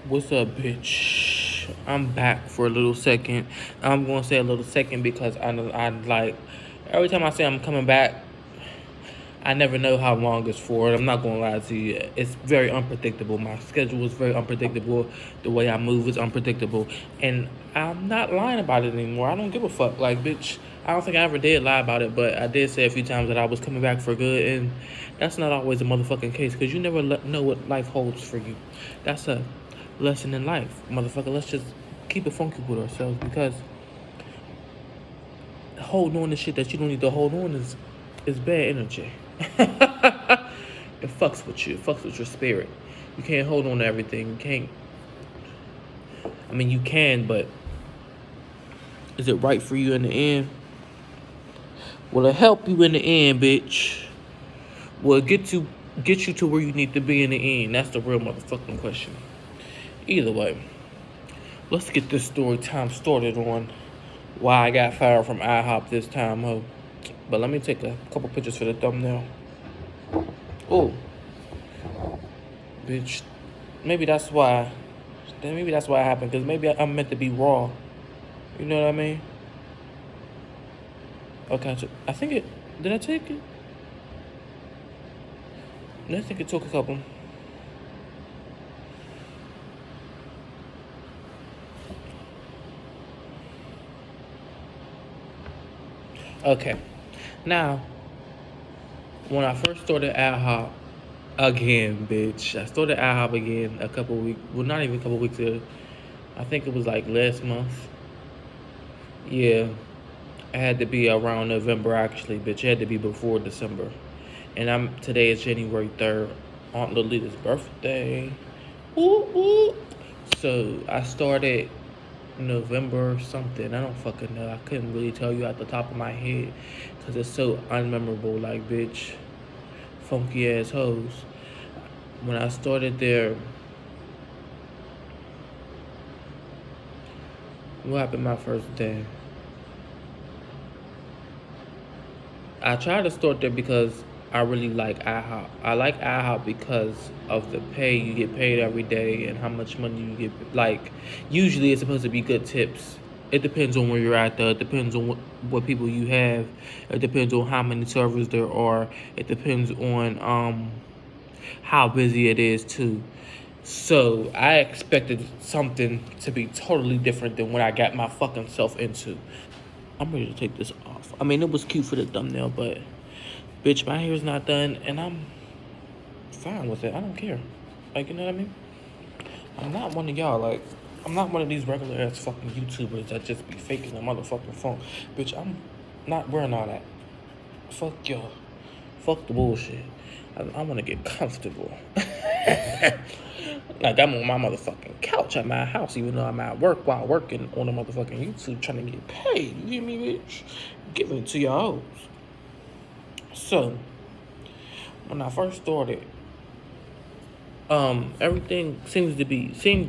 What's up, bitch? I'm back for a little second. I'm gonna say a little second because I like every time I say I'm coming back, I never know how long it's for. I'm not gonna lie to you. It's very unpredictable. My schedule is very unpredictable. The way I move is unpredictable, and I'm not lying about it anymore. I don't give a fuck. Like, bitch, I don't think I ever did lie about it, but I did say a few times that I was coming back for good, and that's not always a motherfucking case because you never know what life holds for you. That's a lesson in life, motherfucker. Let's just keep it funky with ourselves because holding on to shit that you don't need to hold on is bad energy. It fucks with you. It fucks with your spirit. You can't hold on to everything. You can't. I mean, you can, but is it right for you in the end? Will it help you in the end, bitch? Will it get you to where you need to be in the end? That's the real motherfucking question. Either way, let's get this story time started on why I got fired from Ihop this time, ho. But let me take a couple pictures for the thumbnail. Oh, bitch. Maybe that's why. Maybe that's why it happened. Cause maybe I'm meant to be raw. You know what I mean? Okay. So I think it. Did I take it? I think it took a couple. Okay. Now, when I first started IHOP again, bitch. I started IHOP again a couple weeks. Well, not even a couple weeks ago. I think it was like last month. Yeah. It had to be around November actually, bitch. It had to be before December. And today is January 3rd, Aunt Lolita's birthday. Ooh, ooh. So I started November something. I don't fucking know. I couldn't really tell you at the top of my head because it's so unmemorable. Like, bitch, funky ass hoes. When I started there, what happened my first day? I tried to start there because I really like IHOP. I like IHOP because of the pay. You get paid every day and how much money you get. Like, usually it's supposed to be good tips. It depends on where you're at, though. It depends on what people you have. It depends on how many servers there are. It depends on how busy it is, too. So I expected something to be totally different than what I got my fucking self into. I'm ready to take this off. I mean, it was cute for the thumbnail, but bitch, my hair's not done, and I'm fine with it. I don't care. Like, you know what I mean? I'm not one of y'all. Like, I'm not one of these regular ass fucking YouTubers that just be faking a motherfucking phone. Bitch, I'm not wearing all that. Fuck y'all. Fuck the bullshit. I want to get comfortable. Like, I'm on my motherfucking couch at my house, even though I'm at work while working on a motherfucking YouTube trying to get paid. You hear me, bitch? Giving it to y'all hoes. So, when I first started, everything seemed to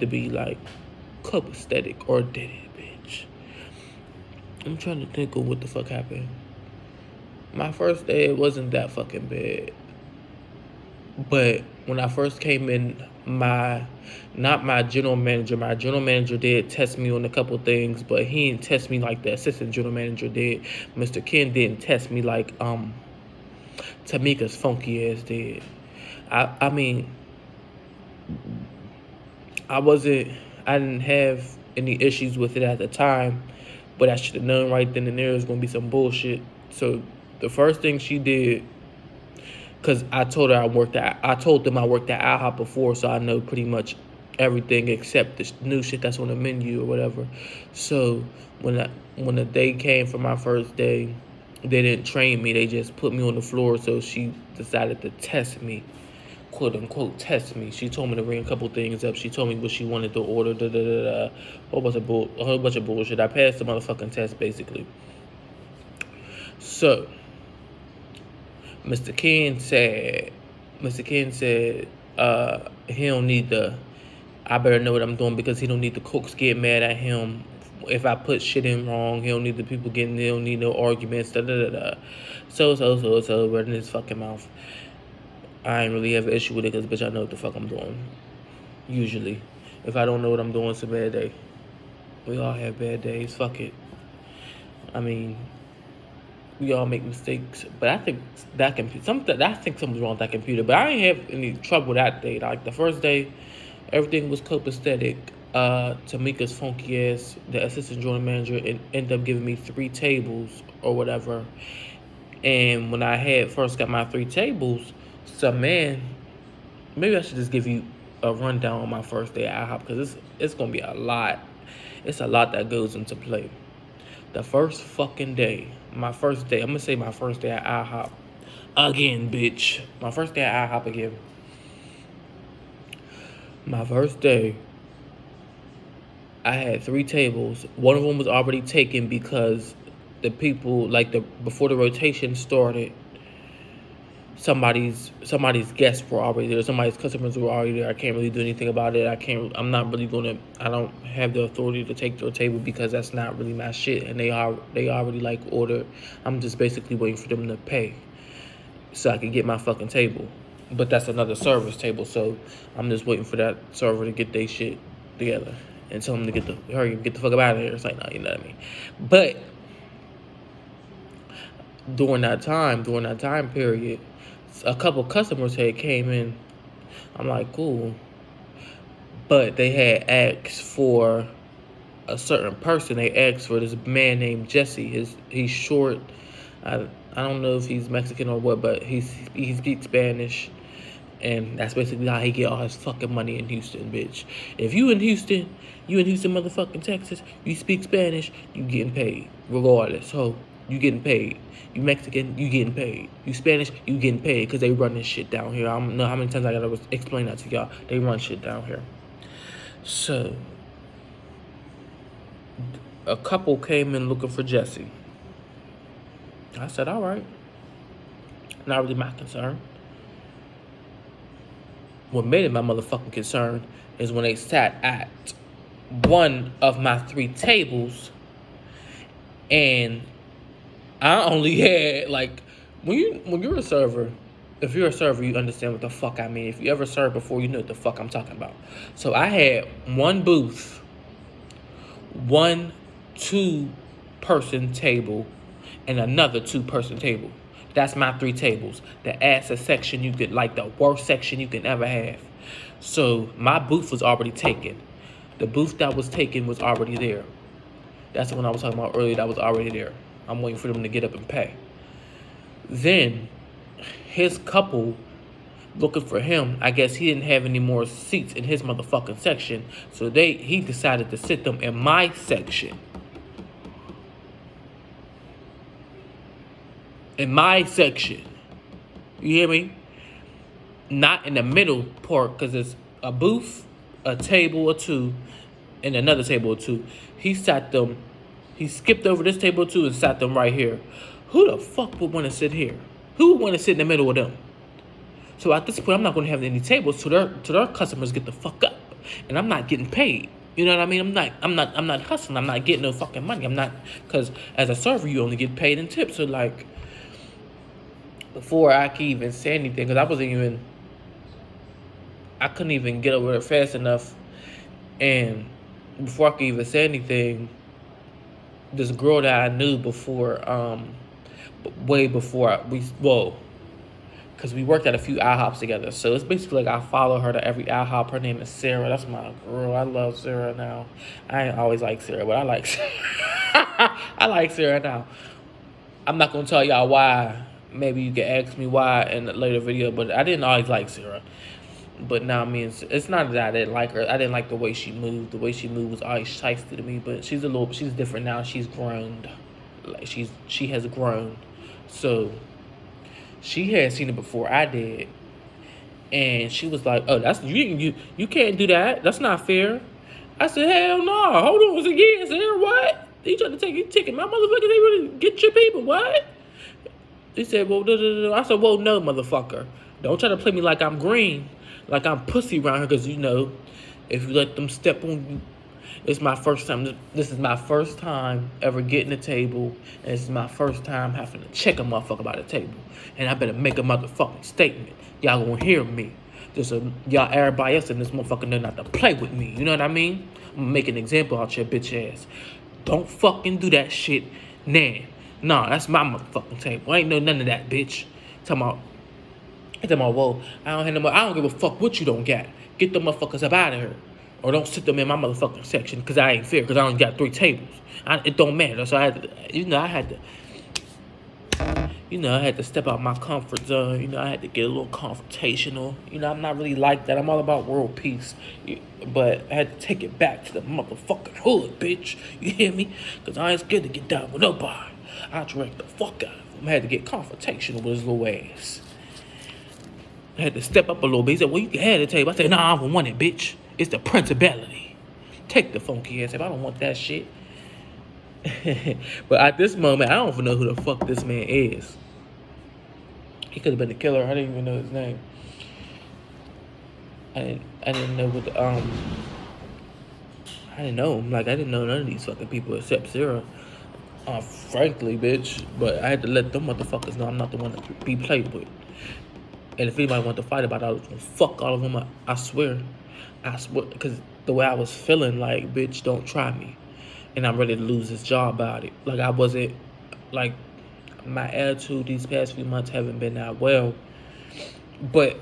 be like copacetic, or did it, bitch? I'm trying to think of what the fuck happened. My first day, it wasn't that fucking bad. But when I first came in, not my general manager did test me on a couple things, but he didn't test me like the assistant general manager did. Mr. Ken didn't test me like Tamika's funky ass did. I mean, I wasn't I didn't have any issues with it at the time, but I should have known right then and there was gonna be some bullshit. So the first thing she did, cause I told them I worked at IHOP before, so I know pretty much everything except the new shit that's on the menu or whatever. So when the day came for my first day, they didn't train me. They just put me on the floor. So she decided to test me, quote unquote, test me. She told me to ring a couple things up. She told me what she wanted to order. A whole bunch of bullshit. I passed the motherfucking test basically. So Mr. Ken said, he don't need the. I better know what I'm doing because he don't need the cooks get mad at him if I put shit in wrong. He don't need the people getting. He don't need no arguments. So, right in his fucking mouth. I ain't really have an issue with it because bitch, I know what the fuck I'm doing. Usually, If I don't know what I'm doing, it's a bad day. We all have bad days. Fuck it. I mean, we all make mistakes, but I think that something. I think something's wrong with that computer. But I ain't have any trouble that day. Like the first day, everything was copacetic. Tamika's funky ass, the assistant joint manager, ended up giving me 3 tables or whatever. And when I had first got my 3 tables, some man, maybe I should just give you a rundown on my first day at IHOP because it's gonna be a lot. It's a lot that goes into play. The first fucking day, my first day, I'm gonna say my first day at IHOP again, bitch. My first day at IHOP again. My first day, I had 3 tables. One of them was already taken because the people, like before the rotation started, somebody's guests were already there. Somebody's customers were already there. I can't really do anything about it. I'm not really gonna. I don't have the authority to take their table because that's not really my shit. And they already like ordered. I'm just basically waiting for them to pay, so I can get my fucking table. But that's another service table, so I'm just waiting for that server to get their shit together and tell them to get the fuck up out of here. It's like, no, you know what I mean. But during that time period, a couple customers had came in. I'm like, cool. But they had asked for a certain person. They asked for this man named Jesse. He's short. I don't know if he's Mexican or what, but he speaks Spanish. And that's basically how he get all his fucking money in Houston, bitch. If you in Houston, motherfucking Texas, you speak Spanish, you getting paid. Regardless. So, you getting paid. You Mexican, you getting paid. You Spanish, you getting paid. Because they run this shit down here. I don't know how many times I gotta explain that to y'all. They run shit down here. So, a couple came in looking for Jesse. I said, all right. Not really my concern. What made it my motherfucking concern is when they sat at one of my 3 tables, and I only had like when you're a server. If you're a server, you understand what the fuck I mean. If you ever served before, you know what the fuck I'm talking about. So I had one booth, 1 2-person table, and another 2-person table. That's my 3 tables. The ass section you could, like the worst section you can ever have. So my booth was already taken. The booth that was taken was already there. That's the one I was talking about earlier that was already there. I'm waiting for them to get up and pay. Then his couple looking for him, I guess he didn't have any more seats in his motherfucking section. So he decided to sit them in my section. In my section. You hear me? Not in the middle part, because it's a booth, a table or 2, and another table or 2. He skipped over this table or 2 and sat them right here. Who the fuck would want to sit here? Who would want to sit in the middle of them? So at this point, I'm not going to have any tables so their customers get the fuck up. And I'm not getting paid. You know what I mean? I'm not hustling. I'm not getting no fucking money. I'm not, because as a server, you only get paid in tips. So like, before I could even say anything, because I couldn't even get over there fast enough. And before I could even say anything, this girl that I knew before, way before because we worked at a few IHOPs together. So it's basically like I follow her to every IHOP. Her name is Sarah. That's my girl. I love Sarah now. I ain't always like Sarah, but I like Sarah. I like Sarah now. I'm not going to tell y'all why. Maybe you can ask me why in a later video, but I didn't always like Sarah. But now, I mean, it's not that I didn't like her. I didn't like the way she moved. The way she moved was always shiesty to me, but she's different now. She's grown. Like, she has grown. So, she had seen it before I did. And she was like, oh, that's you can't do that. That's not fair. I said, hell no. Hold on again, Sarah. What? You trying to take your ticket? My motherfuckers, they really get your people. What? He said, well, I said, well, no, motherfucker. Don't try to play me like I'm green, like I'm pussy around here, because, you know, if you let them step on you, it's my first time. This is my first time ever getting a table, and this is my first time having to check a motherfucker by the table. And I better make a motherfucking statement. Y'all gonna hear me. Just y'all, everybody else in this motherfucker know not to play with me. You know what I mean? I'm gonna make an example out your bitch ass. Don't fucking do that shit, nah. Nah, that's my motherfucking table. I ain't know none of that, bitch. Talking about, whoa, I don't give a fuck what you don't got. Get the motherfuckers up out of here. Or don't sit them in my motherfucking section, because I ain't fair, because I only got 3 tables. It don't matter. So I had to step out my comfort zone. I had to get a little confrontational. I'm not really like that. I'm all about world peace. But I had to take it back to the motherfucking hood, bitch. You hear me? Because I ain't scared to get down with nobody. I direct the fuck out of him. I had to get confrontational with his little ass. I had to step up a little bit. He said, well, you can have the table. I said, nah, I don't want it, bitch. It's the principality. Take the funky ass. If I don't want that shit. But at this moment, I don't even know who the fuck this man is. He could have been the killer. I didn't even know his name. I didn't know what I didn't know him. Like, I didn't know none of these fucking people except Sarah. Frankly, bitch. But I had to let them motherfuckers know I'm not the one to be played with. And if anybody wanted to fight about it, I was gonna fuck all of them up. I swear. Because the way I was feeling, like, bitch, don't try me. And I'm ready to lose this job about it. Like, I wasn't, like, my attitude these past few months haven't been that well. But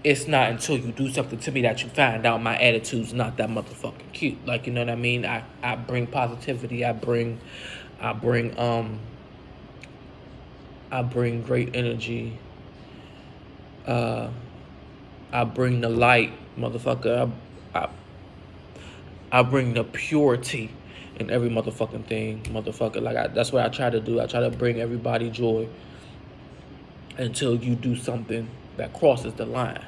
it's not until you do something to me that you find out my attitude's not that motherfucking cute. Like, you know what I mean? I bring positivity. I bring great energy. I bring the light, motherfucker. I bring the purity in every motherfucking thing, motherfucker. Like, that's what I try to do. I try to bring everybody joy until you do something that crosses the line.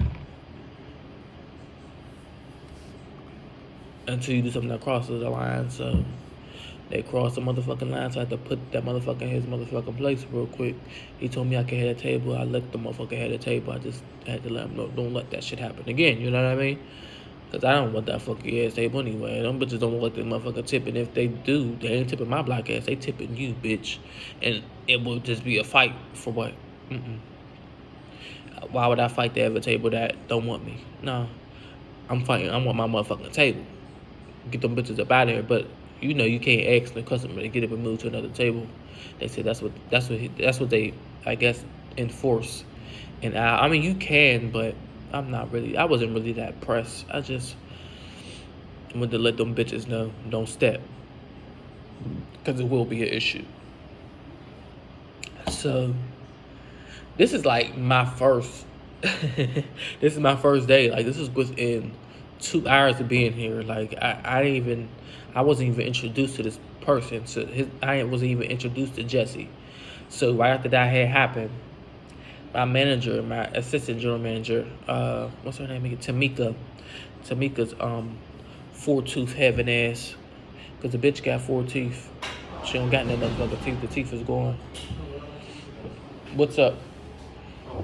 Until you do something that crosses the line, so they crossed the motherfucking line, so I had to put that motherfucker in his motherfucking place real quick. He told me I could have a table. I let the motherfucker have a table. I just had to let him know, don't let that shit happen again, you know what I mean? Because I don't want that fucking ass table anyway. Them bitches don't want that motherfucker tipping. If they do, they ain't tipping my black ass. They tipping you, bitch. And it will just be a fight for what? Why would I fight to have a table that don't want me? No. I'm fighting. I want my motherfucking table. Get them bitches up out of here. But you can't ask the customer to get up and move to another table. They say that's what they, I guess, enforce. And I mean, you can, but I wasn't really that pressed. I just wanted to let them bitches know, don't step. Because it will be an issue. So, this is like my first, this is my first day. Like, this is within 2 hours of being here. Like, I wasn't even introduced to this person. I wasn't even introduced to Jesse. So, right after that had happened, my manager, my assistant general manager, what's her name again? Tamika's 4-tooth having ass, because the bitch got 4 teeth. She don't got no motherfucking teeth. The teeth is gone. What's up?